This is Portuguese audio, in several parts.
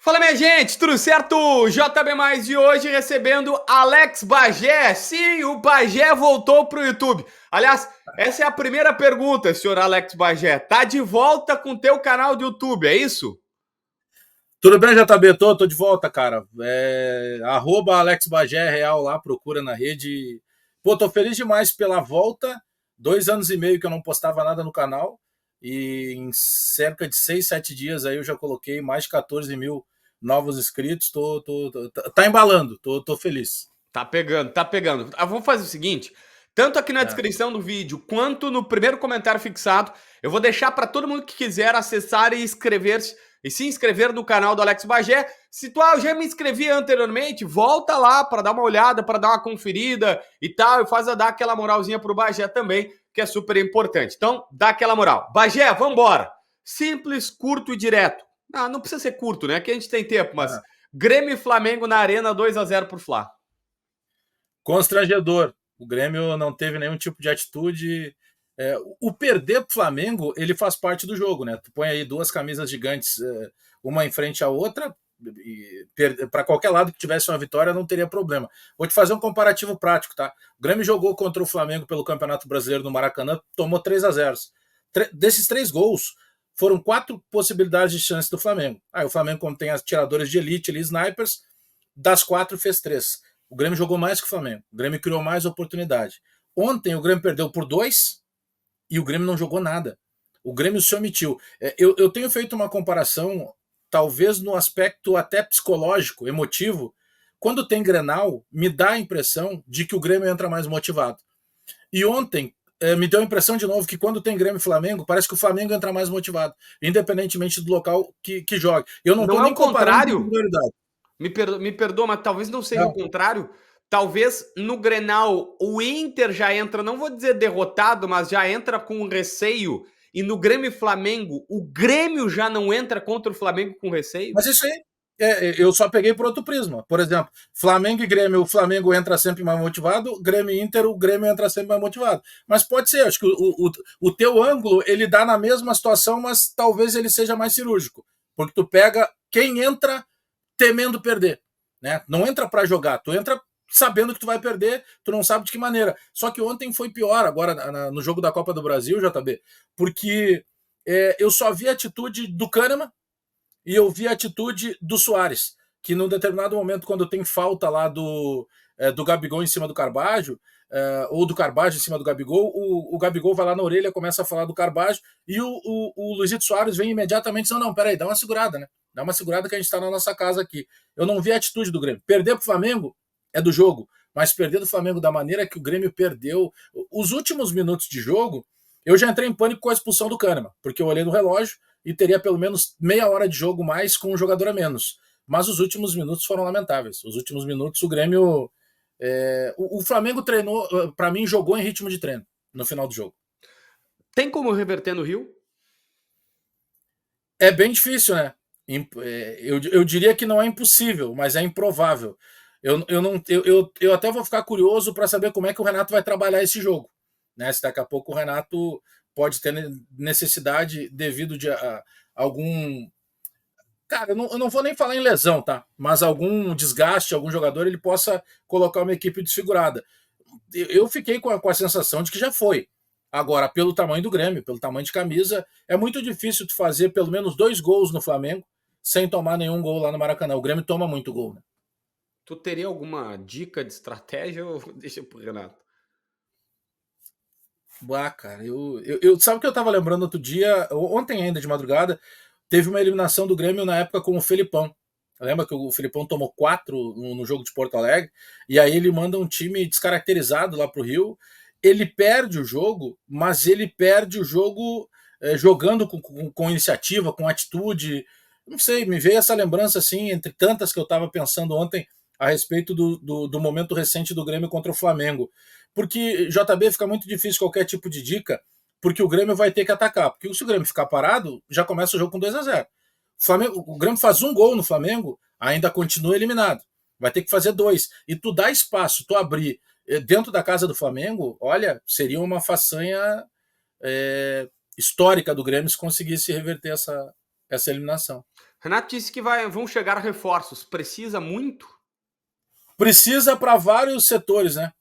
Fala, minha gente, tudo certo? JB Mais de hoje recebendo Alex Bagé. Sim, o Bagé voltou pro YouTube. Aliás, essa é a primeira pergunta, senhor Alex Bagé. Tá de volta com teu canal de YouTube, é isso? Tudo bem, JB? Tô de volta, cara. Arroba Alex Bagé Real lá, procura na rede. Pô, tô feliz demais pela volta. 2 anos e meio que eu não postava nada no canal. E em cerca de 6, 7 dias aí eu já coloquei mais de 14 mil novos inscritos. Tá embalando, tô feliz. Tá pegando, tá pegando. Vamos fazer o seguinte: tanto aqui na É. descrição do vídeo quanto no primeiro comentário fixado, eu vou deixar para todo mundo que quiser acessar e se inscrever no canal do Alex Bagé. Se tu já me inscrevi anteriormente, volta lá para dar uma olhada, para dar uma conferida e tal, e dar aquela moralzinha pro Bagé também, que é super importante. Então, dá aquela moral. Bagé, vambora! Simples, curto e direto. Não precisa ser curto, né? Que a gente tem tempo, mas É. Grêmio e Flamengo na Arena 2-0 pro Fla. Constrangedor. O Grêmio não teve nenhum tipo de atitude. O perder pro Flamengo, ele faz parte do jogo, né? Tu põe aí duas camisas gigantes, uma em frente à outra, e para qualquer lado que tivesse uma vitória não teria problema. Vou te fazer um comparativo prático, tá? O Grêmio jogou contra o Flamengo pelo Campeonato Brasileiro no Maracanã, tomou 3-0. Desses 3 gols, foram 4 possibilidades de chance do Flamengo. Aí o Flamengo, como tem atiradores de elite ali, snipers, das 4 fez 3. O Grêmio jogou mais que o Flamengo. O Grêmio criou mais oportunidade. Ontem o Grêmio perdeu por 2 e o Grêmio não jogou nada. O Grêmio se omitiu. Eu tenho feito uma comparação, talvez no aspecto até psicológico, emotivo. Quando tem Grenal, me dá a impressão de que o Grêmio entra mais motivado. E ontem me deu a impressão de novo que quando tem Grêmio e Flamengo, parece que o Flamengo entra mais motivado, independentemente do local que jogue. Eu não estou Não é o nem comparando contrário? individualidade. Me perdoa, mas talvez não seja o Não. contrário. Talvez no Grenal o Inter já entra, não vou dizer derrotado, mas já entra com receio. E no Grêmio e Flamengo, o Grêmio já não entra contra o Flamengo com receio? Mas isso aí, eu só peguei por outro prisma. Por exemplo, Flamengo e Grêmio, o Flamengo entra sempre mais motivado, Grêmio e Inter, o Grêmio entra sempre mais motivado. Mas pode ser, acho que o teu ângulo, ele dá na mesma situação, mas talvez ele seja mais cirúrgico. Porque tu pega quem entra temendo perder. Né? Não entra para jogar, tu entra sabendo que tu vai perder, tu não sabe de que maneira. Só que ontem foi pior, agora no jogo da Copa do Brasil, JB, porque eu só vi a atitude do Kahneman, e eu vi a atitude do Soares, que num determinado momento, quando tem falta lá do Gabigol em cima do Carbajo, ou do Carbajo em cima do Gabigol, o Gabigol vai lá na orelha, começa a falar do Carbajo, e o Luizito Soares vem imediatamente dizendo, não, peraí, dá uma segurada, né? Dá uma segurada que a gente está na nossa casa aqui. Eu não vi a atitude do Grêmio. Perder pro Flamengo é do jogo, mas perder do Flamengo da maneira que o Grêmio perdeu, os últimos minutos de jogo, eu já entrei em pânico com a expulsão do Kahneman, porque eu olhei no relógio, e teria pelo menos meia hora de jogo mais com um jogador a menos. Mas os últimos minutos foram lamentáveis. Os últimos minutos o Grêmio. O Flamengo treinou, para mim, jogou em ritmo de treino no final do jogo. Tem como reverter no Rio? É bem difícil, né? Eu diria que não é impossível, mas é improvável. Eu até vou ficar curioso para saber como é que o Renato vai trabalhar esse jogo. Né? Se daqui a pouco o Renato pode ter necessidade devido a algum. Cara, eu não vou nem falar em lesão, tá? Mas algum desgaste, algum jogador, ele possa colocar uma equipe desfigurada. Eu fiquei com a sensação de que já foi. Agora, pelo tamanho do Grêmio, pelo tamanho de camisa, é muito difícil tu fazer pelo menos 2 gols no Flamengo sem tomar nenhum gol lá no Maracanã. O Grêmio toma muito gol, né? Tu teria alguma dica de estratégia ou deixa pro Renato? Ah, cara, sabe o que eu tava lembrando outro dia, ontem ainda de madrugada, teve uma eliminação do Grêmio na época com o Felipão. Lembra que o Felipão tomou 4 no jogo de Porto Alegre, e aí ele manda um time descaracterizado lá pro Rio. Ele perde o jogo, mas ele perde o jogo jogando com iniciativa, com atitude. Não sei, me veio essa lembrança assim, entre tantas que eu estava pensando ontem a respeito do momento recente do Grêmio contra o Flamengo. Porque, JB, fica muito difícil qualquer tipo de dica, porque o Grêmio vai ter que atacar. Porque se o Grêmio ficar parado, já começa o jogo com 2-0. O Grêmio faz um gol no Flamengo, ainda continua eliminado. Vai ter que fazer 2. E tu dá espaço, tu abrir dentro da casa do Flamengo, olha, seria uma façanha histórica do Grêmio se conseguisse reverter essa eliminação. Renato disse que vão chegar reforços. Precisa muito? Precisa para vários setores, né?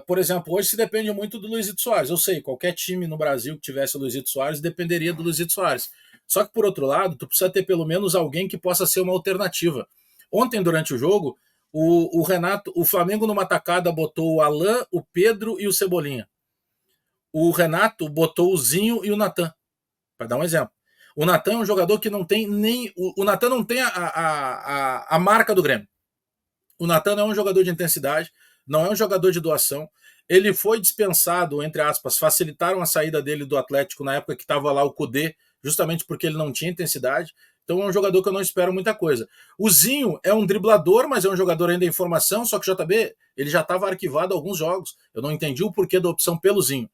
Por exemplo, hoje se depende muito do Luizito Soares. Eu sei, qualquer time no Brasil que tivesse o Luizito Soares dependeria do Luizito Soares. Só que, por outro lado, tu precisa ter pelo menos alguém que possa ser uma alternativa. Ontem, durante o jogo, o Flamengo numa tacada botou o Alan, o Pedro e o Cebolinha. O Renato botou o Zinho e o Natan, para dar um exemplo. O Natan é um jogador que não tem nem. O Natan não tem a marca do Grêmio. O Natan não é um jogador de intensidade, não é um jogador de doação. Ele foi dispensado, entre aspas, facilitaram a saída dele do Atlético na época que estava lá o Cudê, justamente porque ele não tinha intensidade. Então é um jogador que eu não espero muita coisa. O Zinho é um driblador, mas é um jogador ainda em formação, só que o JB ele já estava arquivado alguns jogos. Eu não entendi o porquê da opção pelo Zinho.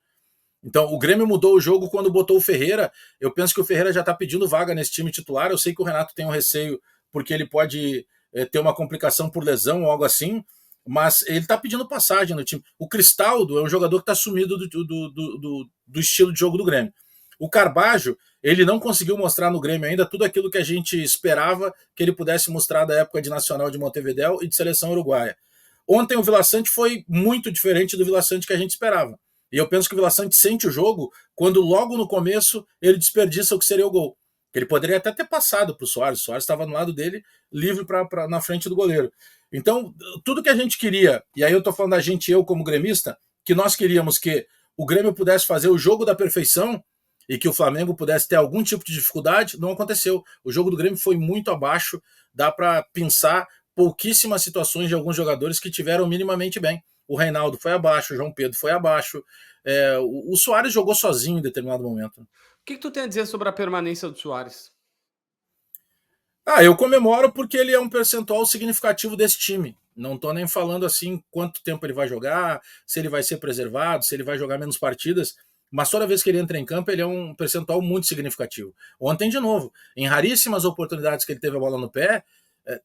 Então, o Grêmio mudou o jogo quando botou o Ferreira. Eu penso que o Ferreira já está pedindo vaga nesse time titular. Eu sei que o Renato tem um receio porque ele pode ter uma complicação por lesão ou algo assim, mas ele está pedindo passagem no time. O Cristaldo é um jogador que está sumido do estilo de jogo do Grêmio. O Carbajo, ele não conseguiu mostrar no Grêmio ainda tudo aquilo que a gente esperava que ele pudesse mostrar da época de Nacional de Montevidéu e de seleção uruguaia. Ontem o Vila Sante foi muito diferente do Vila Sante que a gente esperava. E eu penso que o Vila Sante sente o jogo quando logo no começo ele desperdiça o que seria o gol. Ele poderia até ter passado para o Soares. O Soares estava no lado dele, livre na frente do goleiro. Então, tudo que a gente queria, e aí eu estou falando da gente, eu como gremista, que nós queríamos que o Grêmio pudesse fazer o jogo da perfeição e que o Flamengo pudesse ter algum tipo de dificuldade, não aconteceu. O jogo do Grêmio foi muito abaixo, dá para pensar pouquíssimas situações de alguns jogadores que tiveram minimamente bem. O Reinaldo foi abaixo, o João Pedro foi abaixo. O Soares jogou sozinho em determinado momento. O que tu tem a dizer sobre a permanência do Soares? Eu comemoro porque ele é um percentual significativo desse time. Não estou nem falando assim quanto tempo ele vai jogar, se ele vai ser preservado, se ele vai jogar menos partidas, mas toda vez que ele entra em campo, ele é um percentual muito significativo. Ontem, de novo, em raríssimas oportunidades que ele teve a bola no pé,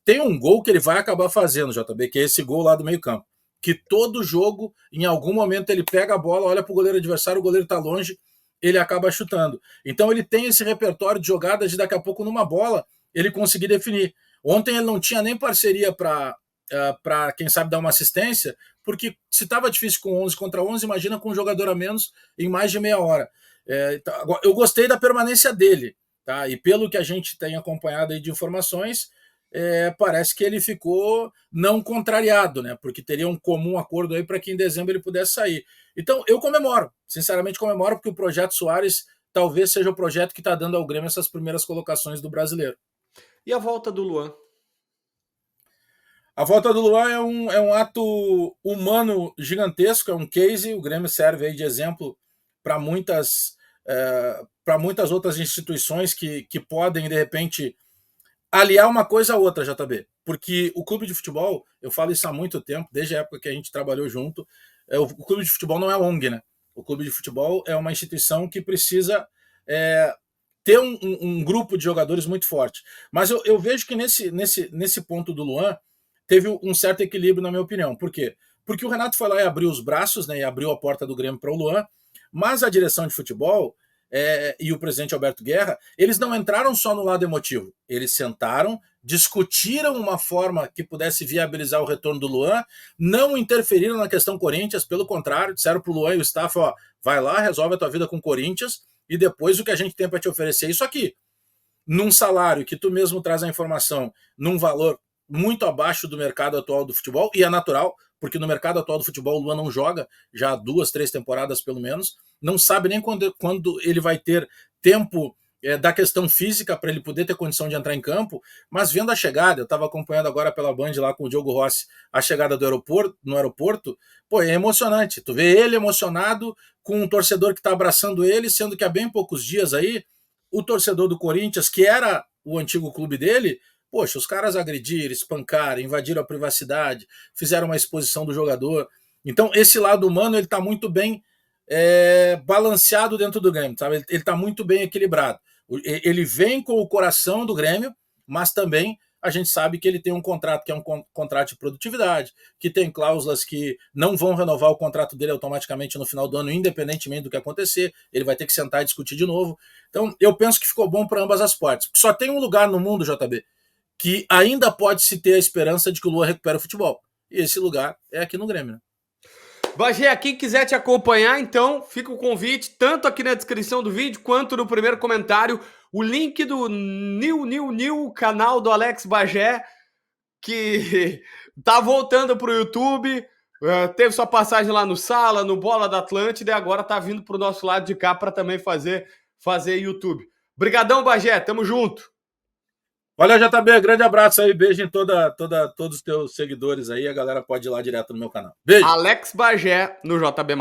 tem um gol que ele vai acabar fazendo, JB, que é esse gol lá do meio campo. Que todo jogo, em algum momento, ele pega a bola, olha para o goleiro adversário, o goleiro está longe, ele acaba chutando. Então ele tem esse repertório de jogadas de daqui a pouco numa bola ele conseguir definir. Ontem ele não tinha nem parceria para quem sabe dar uma assistência, porque se estava difícil com 11 contra 11, imagina com um jogador a menos em mais de meia hora. Eu gostei da permanência dele, tá? E pelo que a gente tem acompanhado aí de informações, parece que ele ficou não contrariado, né? Porque teria um comum acordo aí para que em dezembro ele pudesse sair. Então eu comemoro, sinceramente comemoro, porque o projeto Soares talvez seja o projeto que está dando ao Grêmio essas primeiras colocações do brasileiro. E a volta do Luan? A volta do Luan é um ato humano gigantesco, é um case. O Grêmio serve aí de exemplo para muitas outras instituições que podem, de repente, aliar uma coisa a outra, JB. Porque o clube de futebol, eu falo isso há muito tempo, desde a época que a gente trabalhou junto, o clube de futebol não é ONG, né? O clube de futebol é uma instituição que precisa ter um grupo de jogadores muito forte. Mas eu vejo que nesse ponto do Luan teve um certo equilíbrio, na minha opinião. Por quê? Porque o Renato foi lá e abriu os braços, né, e abriu a porta do Grêmio para o Luan, mas a direção de futebol e o presidente Alberto Guerra, eles não entraram só no lado emotivo. Eles sentaram, discutiram uma forma que pudesse viabilizar o retorno do Luan, não interferiram na questão Corinthians, pelo contrário, disseram para o Luan e o staff, vai lá, resolve a tua vida com o Corinthians, e depois o que a gente tem para te oferecer é isso aqui. Num salário que tu mesmo traz a informação, num valor muito abaixo do mercado atual do futebol, e é natural, porque no mercado atual do futebol o Luan não joga já há 2, 3 temporadas pelo menos, não sabe nem quando ele vai ter tempo da questão física para ele poder ter condição de entrar em campo, mas vendo a chegada, eu estava acompanhando agora pela Band lá com o Diogo Rossi, a chegada no aeroporto, pô, é emocionante, tu vê ele emocionado com um torcedor que está abraçando ele, sendo que há bem poucos dias aí, o torcedor do Corinthians, que era o antigo clube dele, poxa, os caras agrediram, espancaram, invadiram a privacidade, fizeram uma exposição do jogador. Então, esse lado humano, ele está muito bem balanceado dentro do Grêmio, sabe? Ele está muito bem equilibrado. Ele vem com o coração do Grêmio, mas também a gente sabe que ele tem um contrato que é um contrato de produtividade, que tem cláusulas que não vão renovar o contrato dele automaticamente no final do ano, independentemente do que acontecer, ele vai ter que sentar e discutir de novo. Então, eu penso que ficou bom para ambas as partes. Só tem um lugar no mundo, JB, que ainda pode se ter a esperança de que o Lua recupere o futebol. E esse lugar é aqui no Grêmio, né? Bagé, quem quiser te acompanhar, então, fica o convite, tanto aqui na descrição do vídeo, quanto no primeiro comentário, o link do New canal do Alex Bagé, que tá voltando pro YouTube, teve sua passagem lá no Sala, no Bola da Atlântida, e agora tá vindo pro nosso lado de cá para também fazer YouTube. Brigadão, Bagé, tamo junto. Valeu, JB, grande abraço aí, beijo em todos os teus seguidores aí, a galera pode ir lá direto no meu canal. Beijo! Alex Bagé no JB+.